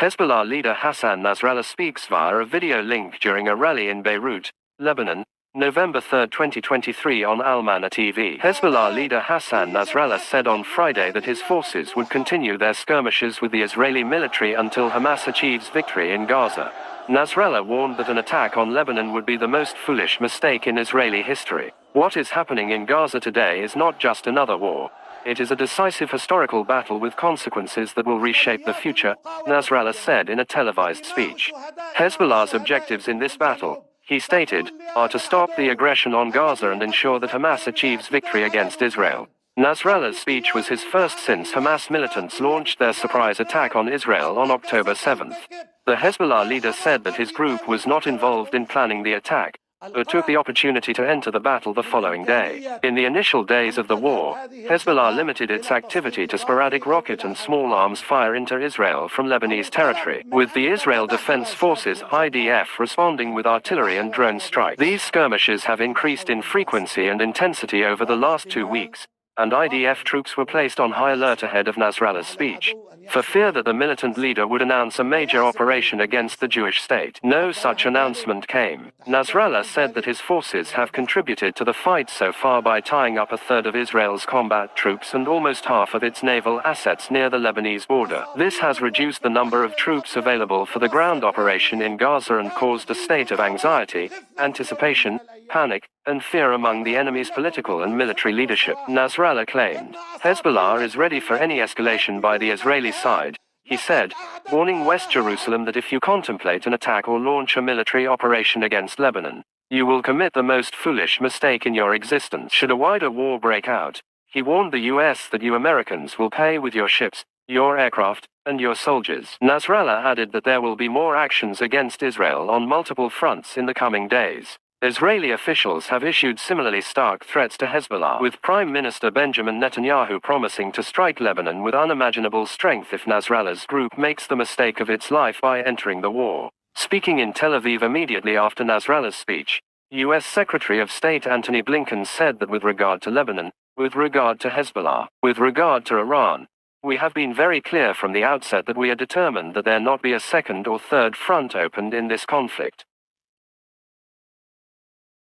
Hezbollah leader Hassan Nasrallah speaks via a video link during a rally in Beirut, Lebanon, November 3, 2023 on Al-Mana TV. Hezbollah leader Hassan Nasrallah said on Friday that his forces would continue their skirmishes with the Israeli military until Hamas achieves victory in Gaza. Nasrallah warned that an attack on Lebanon would be the most foolish mistake in Israeli history. What is happening in Gaza today is not just another war. It is a decisive historical battle with consequences that will reshape the future, Nasrallah said in a televised speech. Hezbollah's objectives in this battle, he stated, are to stop the aggression on Gaza and ensure that Hamas achieves victory against Israel. Nasrallah's speech was his first since Hamas militants launched their surprise attack on Israel on October 7. The Hezbollah leader said that his group was not involved in planning the attack, but took the opportunity to enter the battle the following day. In the initial days of the war, Hezbollah limited its activity to sporadic rocket and small arms fire into Israel from Lebanese territory, with the Israel Defense Forces (IDF) responding with artillery and drone strikes. These skirmishes have increased in frequency and intensity over the last 2 weeks, and IDF troops were placed on high alert ahead of Nasrallah's speech, for fear that the militant leader would announce a major operation against the Jewish state. No such announcement came. Nasrallah said that his forces have contributed to the fight so far by tying up a third of Israel's combat troops and almost half of its naval assets near the Lebanese border. This has reduced the number of troops available for the ground operation in Gaza and caused a state of anxiety, anticipation, panic, and fear among the enemy's political and military leadership, Nasrallah claimed. Hezbollah is ready for any escalation by the Israeli side, he said, warning West Jerusalem that if you contemplate an attack or launch a military operation against Lebanon, you will commit the most foolish mistake in your existence. Should a wider war break out, he warned the US that you Americans will pay with your ships, your aircraft, and your soldiers. Nasrallah added that there will be more actions against Israel on multiple fronts in the coming days. Israeli officials have issued similarly stark threats to Hezbollah, with Prime Minister Benjamin Netanyahu promising to strike Lebanon with unimaginable strength if Nasrallah's group makes the mistake of its life by entering the war. Speaking in Tel Aviv immediately after Nasrallah's speech, U.S. Secretary of State Antony Blinken said that with regard to Lebanon, with regard to Hezbollah, with regard to Iran, we have been very clear from the outset that we are determined that there not be a second or third front opened in this conflict.